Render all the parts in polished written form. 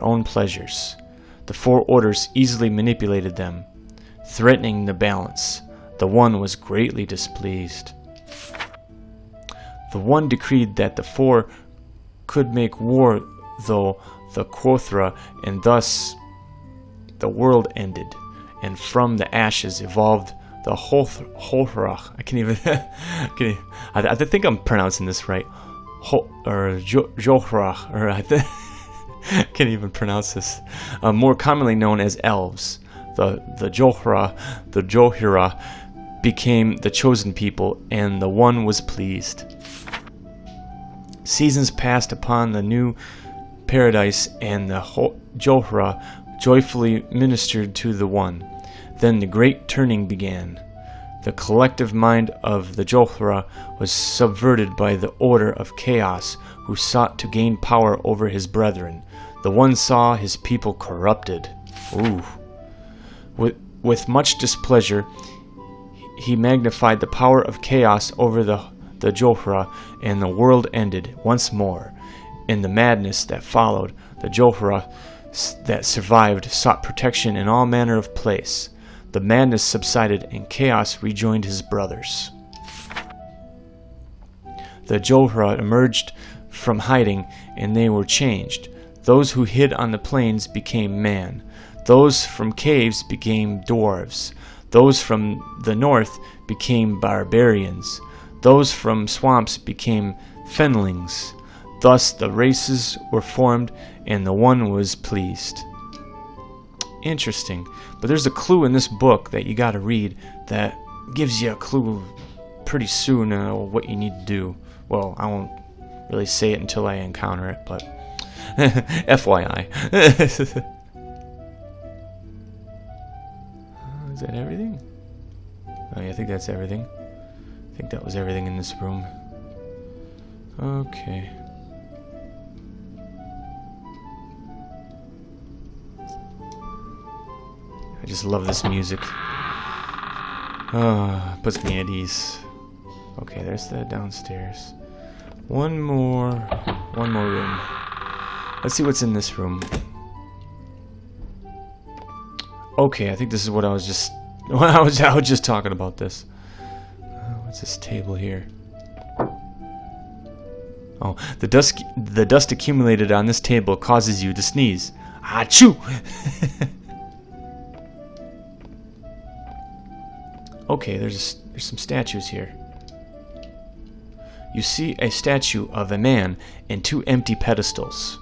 own pleasures. The four orders easily manipulated them, threatening the balance. The One was greatly displeased. The One decreed that the four could make war, though the Quothra, and thus the world ended, and from the ashes evolved the Holhrach. I can't even. I think I'm pronouncing this right. Johhrach, or I can't even pronounce this. More commonly known as elves. The Johira became the chosen people, and the One was pleased. Seasons passed upon the new paradise, and the Johra joyfully ministered to the One. Then the great turning began. The collective mind of the Johra was subverted by the order of chaos, who sought to gain power over his brethren. The One saw his people corrupted. Ooh. With much displeasure, he magnified the power of chaos over the Johra, and the world ended once more. In the madness that followed, the Johra that survived sought protection in all manner of place. The madness subsided, and chaos rejoined his brothers. The Johra emerged from hiding, and they were changed. Those who hid on the plains became man. Those from caves became dwarves. Those from the north became barbarians. Those from swamps became fenlings. Thus the races were formed, and the One was pleased. Interesting. But there's a clue in this book that you got to read that gives you a clue pretty soon what you need to do. Well, I won't really say it until I encounter it, but FYI. Is that everything? Oh, yeah, I think that's everything. I think that was everything in this room. Okay. I just love this music. Puts me at ease. Okay, there's the downstairs. One more room. Let's see what's in this room. Okay, I think this is what I was just talking about this. What's this table here? Oh, the dust accumulated on this table causes you to sneeze. Achoo! Okay, there's some statues here. You see a statue of a man and two empty pedestals.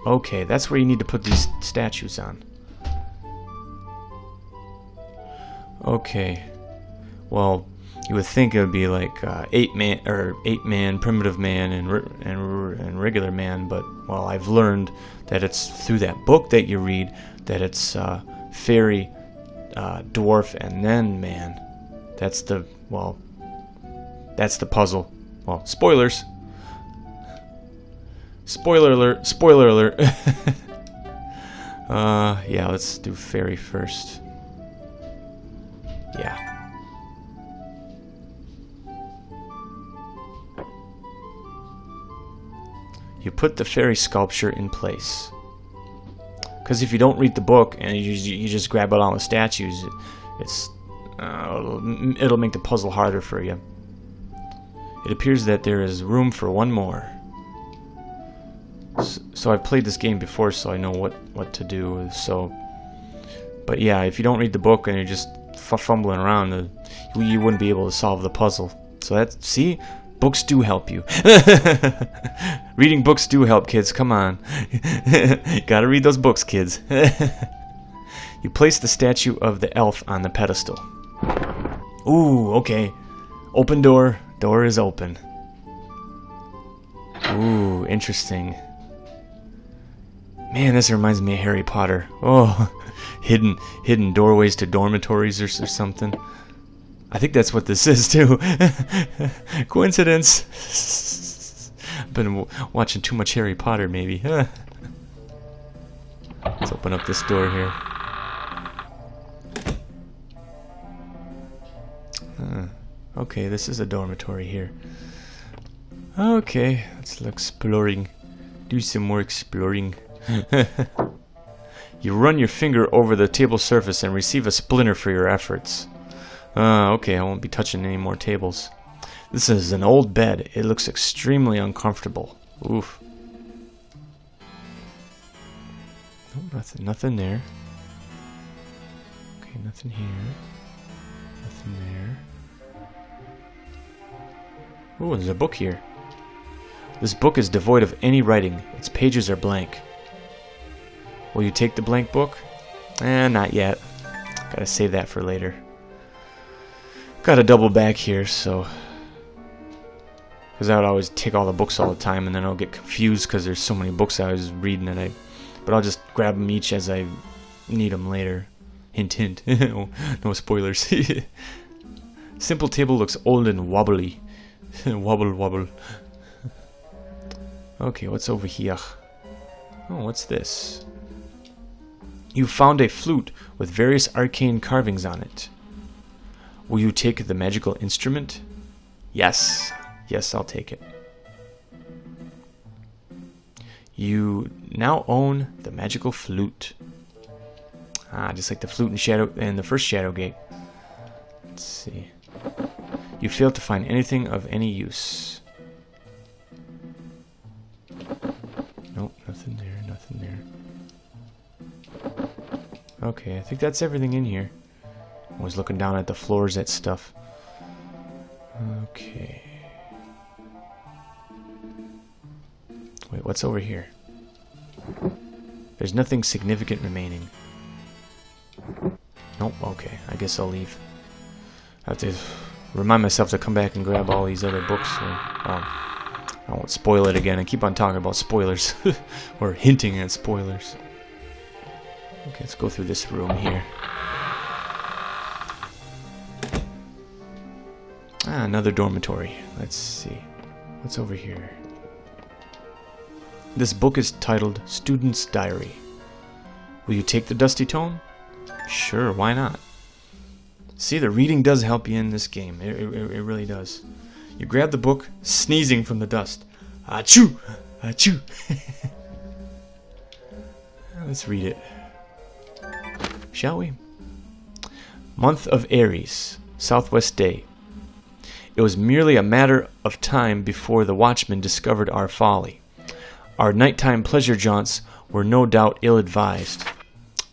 Okay, that's where you need to put these statues on. Okay. Well, you would think it would be like eight man, primitive man, and regular man, but well, I've learned that it's through that book that you read that it's fairy, dwarf, and then man. That's the puzzle. Well, spoilers. Spoiler alert. Spoiler alert. Yeah, let's do fairy first. Yeah. You put the fairy sculpture in place. Because if you don't read the book and you just grab out all the statues, it'll make the puzzle harder for you. It appears that there is room for one more. So I've played this game before, so I know what to do. So, but yeah, if you don't read the book and you're just fumbling around, you wouldn't be able to solve the puzzle. So see, books do help you. Reading books do help, kids. Come on, gotta read those books, kids. You place the statue of the elf on the pedestal. Ooh, okay. Open door. Door is open. Ooh, interesting. Man, this reminds me of Harry Potter. Oh, hidden doorways to dormitories or something. I think that's what this is too. Coincidence? I've been watching too much Harry Potter, maybe. Let's open up this door here. Okay, this is a dormitory here. Okay, let's look exploring. Do some more exploring. You run your finger over the table surface and receive a splinter for your efforts. Okay, I won't be touching any more tables. This is an old bed. It looks extremely uncomfortable. Oof. Oh, nothing there. Okay, nothing here. Nothing there. Oh, there's a book here. This book is devoid of any writing. Its pages are blank. Will you take the blank book? Not yet. Gotta save that for later. Gotta double back here, so... because I would always take all the books all the time, and then I'll get confused because there's so many books I was reading, and but I'll just grab them each as I need them later. Hint, hint. No spoilers. Simple table looks old and wobbly. Wobble, wobble. Okay, what's over here? Oh, what's this? You found a flute with various arcane carvings on it. Will you take the magical instrument? Yes. Yes, I'll take it. You now own the magical flute. Just like the flute in the first Shadowgate. Let's see. You failed to find anything of any use. Nope, nothing there, nothing there. Okay, I think that's everything in here. I was looking down at the floors at stuff. Okay. Wait, what's over here? There's nothing significant remaining. Nope, okay. I guess I'll leave. I have to remind myself to come back and grab all these other books. So, I won't spoil it again. I keep on talking about spoilers. Or hinting at spoilers. Okay, let's go through this room here. Another dormitory. Let's see. What's over here? This book is titled Student's Diary. Will you take the dusty tome? Sure, why not? See, the reading does help you in this game. It really does. You grab the book, sneezing from the dust. Achoo! Achoo! Let's read it. Shall we? Month of Aries, Southwest Day. It was merely a matter of time before the watchmen discovered our folly. Our nighttime pleasure jaunts were no doubt ill-advised.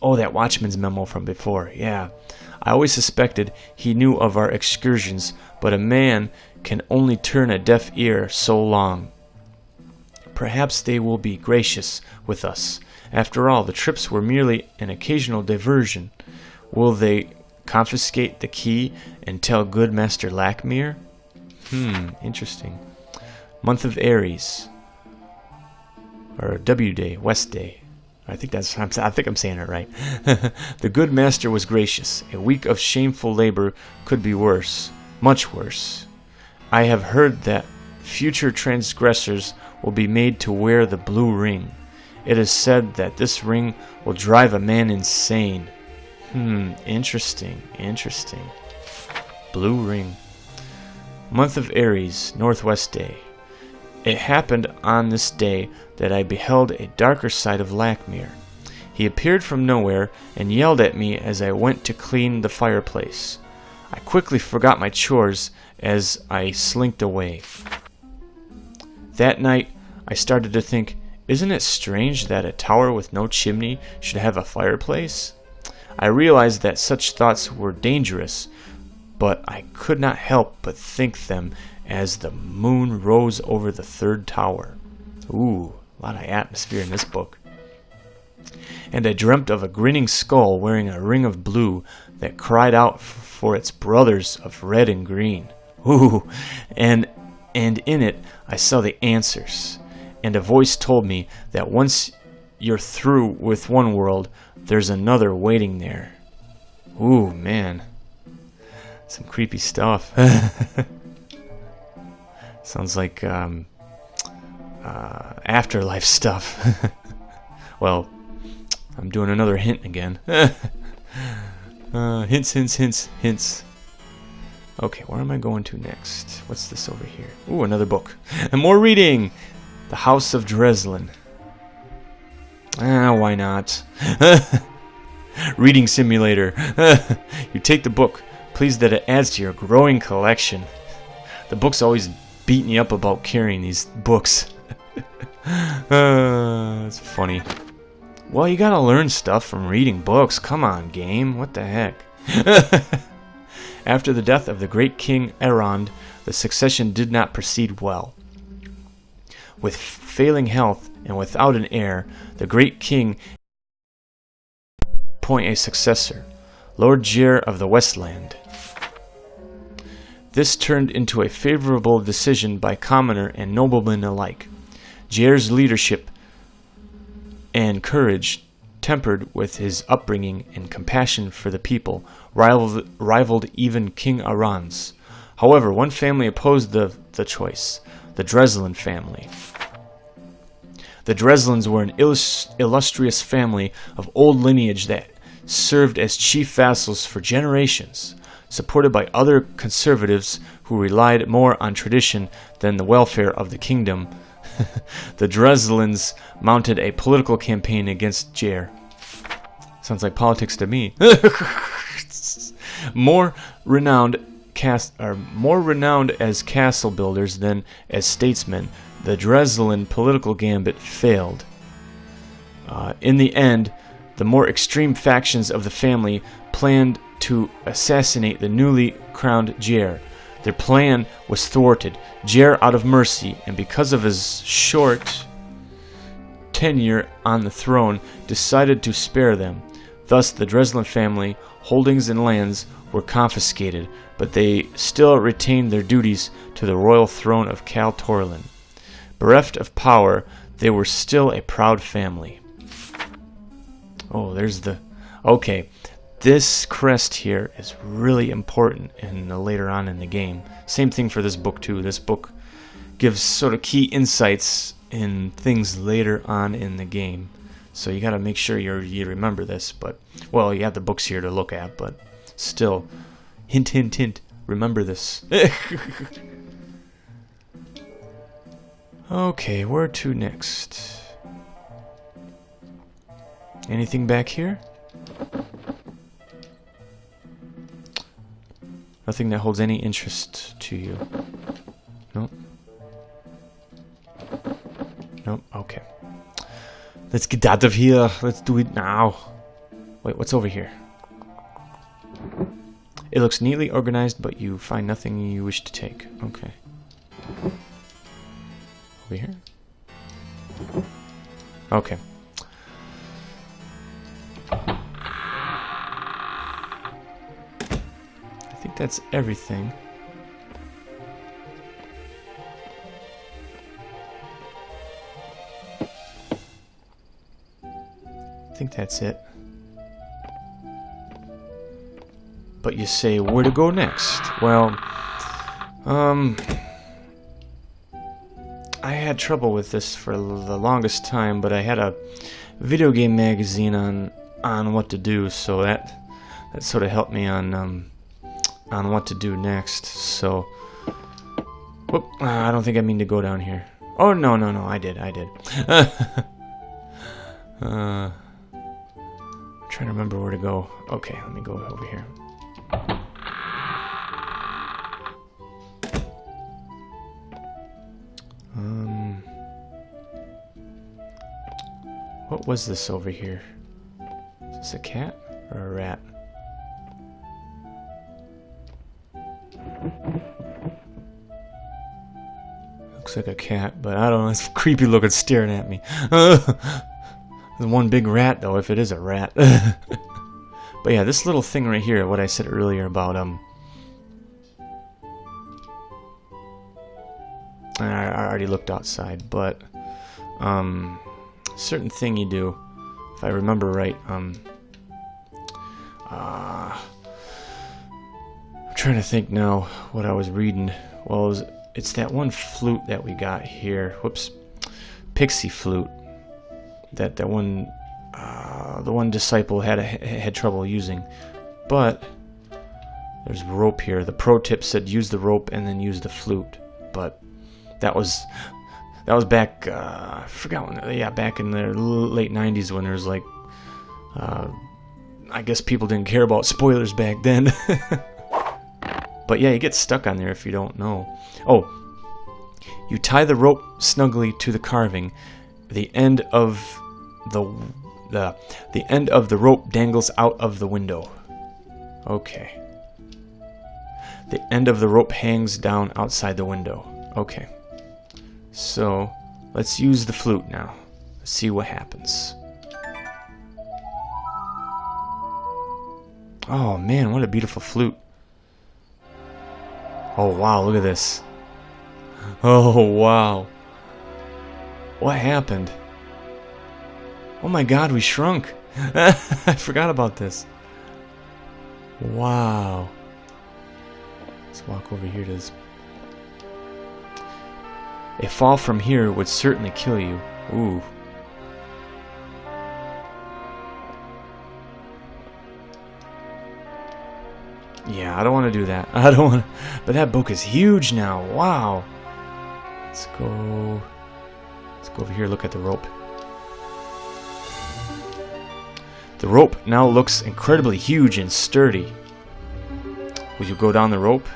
Oh, that watchman's memo from before. Yeah. I always suspected he knew of our excursions, but a man can only turn a deaf ear so long. Perhaps they will be gracious with us. After all, the trips were merely an occasional diversion. Will they confiscate the key and tell good Master Lackmere? Interesting. Month of Aries. Or W Day, West Day. I think I'm saying it right. The good master was gracious. A week of shameful labor could be worse, much worse. I have heard that future transgressors will be made to wear the blue ring. It is said that this ring will drive a man insane. Interesting. Blue ring. Month of Aries, Northwest Day. It happened on this day that I beheld a darker side of Lackmere. He appeared from nowhere and yelled at me as I went to clean the fireplace. I quickly forgot my chores as I slinked away. That night, I started to think, isn't it strange that a tower with no chimney should have a fireplace? I realized that such thoughts were dangerous, but I could not help but think them as the moon rose over the third tower. Ooh, a lot of atmosphere in this book. And I dreamt of a grinning skull wearing a ring of blue that cried out for its brothers of red and green. Ooh, and in it I saw the answers. And a voice told me that once you're through with one world, there's another waiting there. Ooh, man. Some creepy stuff. Sounds like afterlife stuff. Well, I'm doing another hint again. Hints. Okay, where am I going to next? What's this over here? Ooh, another book. And more reading! The House of Dreslin. Why not? Reading simulator. You take the book, pleased that it adds to your growing collection. The book's always beating you up about carrying these books. That's funny. Well, you gotta learn stuff from reading books. Come on, game. What the heck? After the death of the great king Elrond, the succession did not proceed well. With failing health and without an heir, the great king appointed a successor, Lord Jair of the Westland. This turned into a favorable decision by commoner and nobleman alike. Jair's leadership and courage, tempered with his upbringing and compassion for the people, rivaled even King Elrond's. However, one family opposed the choice, the Dreslin family. The Dreslins were an illustrious family of old lineage that served as chief vassals for generations, supported by other conservatives who relied more on tradition than the welfare of the kingdom. The Dreslins mounted a political campaign against Jair. Sounds like politics to me. More renowned as castle builders than as statesmen, the Dreslin political gambit failed. In the end, the more extreme factions of the family planned to assassinate the newly crowned Jair. Their plan was thwarted. Jair, out of mercy, and because of his short tenure on the throne, decided to spare them. Thus, the Dreslin family holdings and lands were confiscated, but they still retained their duties to the royal throne of Cal Torlin. Bereft of power, they were still a proud family. Oh, there's the... Okay, this crest here is really important later on in the game. Same thing for this book too. This book gives sort of key insights in things later on in the game. So you got to make sure you remember this. But, well, you have the books here to look at, but still, hint, hint, hint, remember this. Okay, where to next? Anything back here? Nothing that holds any interest to you. Nope. Nope, okay. Let's get out of here. Let's do it now. Wait, what's over here? It looks neatly organized, but you find nothing you wish to take. Okay. Over here? Okay. I think that's everything. I think that's it. But you say, where to go next? Well, I had trouble with this for the longest time, but I had a video game magazine on what to do, so that sort of helped me on what to do next. So, whoop, I don't think I mean to go down here. Oh, no, I did. I'm trying to remember where to go. Okay, let me go over here. What was this over here? Is this a cat or a rat? Looks like a cat, but I don't know. It's creepy looking, staring at me. There's one big rat, though, if it is a rat. But yeah, this little thing right here, what I said earlier about I already looked outside, but certain thing you do, if I remember right, I'm trying to think now what I was reading. Well, it's that one flute that we got here. Whoops, pixie flute. That one, the one disciple had trouble using, but there's rope here. The pro tip said use the rope and then use the flute, but that was That was back, I forgot when, yeah, back in the late 90s when there was like, I guess people didn't care about spoilers back then. But yeah, you get stuck on there if you don't know. Oh, you tie the rope snugly to the carving. The end of the end of the rope dangles out of the window. Okay. The end of the rope hangs down outside the window. Okay. So, let's use the flute now. Let's see what happens. Oh man, what a beautiful flute. Oh wow, look at this. Oh wow. What happened? Oh my god, we shrunk. I forgot about this. Wow. Let's walk over here to this. A fall from here would certainly kill you. Ooh. Yeah, I don't want to do that. I don't want to. But that book is huge now. Wow. Let's go over here, look at the rope. The rope now looks incredibly huge and sturdy. Will you go down the rope?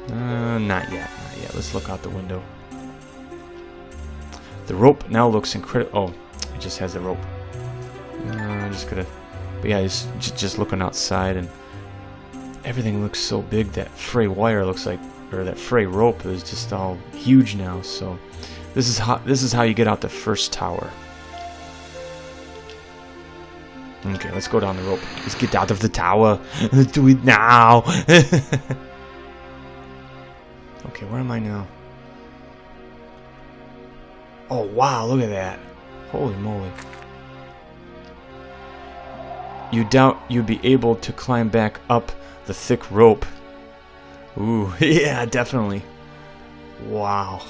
Not yet. Not yet. Let's look out the window. The rope now looks incredible. Oh, it just has the rope. I'm just gonna. But yeah, just looking outside, and everything looks so big. That fray wire looks like, or that fray rope is just all huge now. So this is how you get out the first tower. Okay, let's go down the rope. Let's get out of the tower. Let's do it now. Okay, where am I now? Oh wow, look at that. Holy moly. You doubt you'd be able to climb back up the thick rope. Ooh, yeah, definitely. Wow.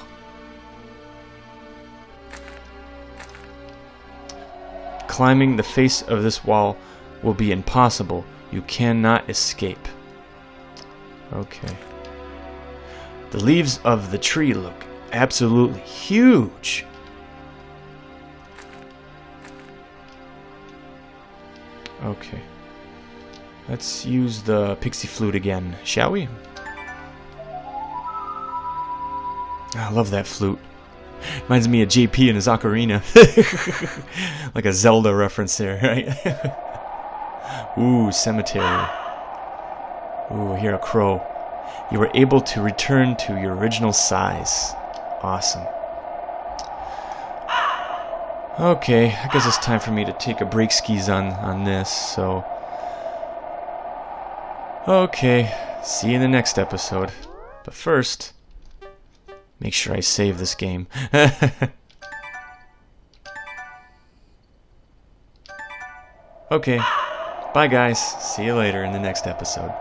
Climbing the face of this wall will be impossible. You cannot escape. Okay. The leaves of the tree look absolutely huge. Okay. Let's use the pixie flute again, shall we? I love that flute. Reminds me of JP and his ocarina. Like a Zelda reference there, right? Ooh, cemetery. Ooh, I hear a crow. You were able to return to your original size. Awesome. Okay, I guess it's time for me to take a break skis on this, so... Okay, see you in the next episode. But first, make sure I save this game. Okay, bye guys. See you later in the next episode.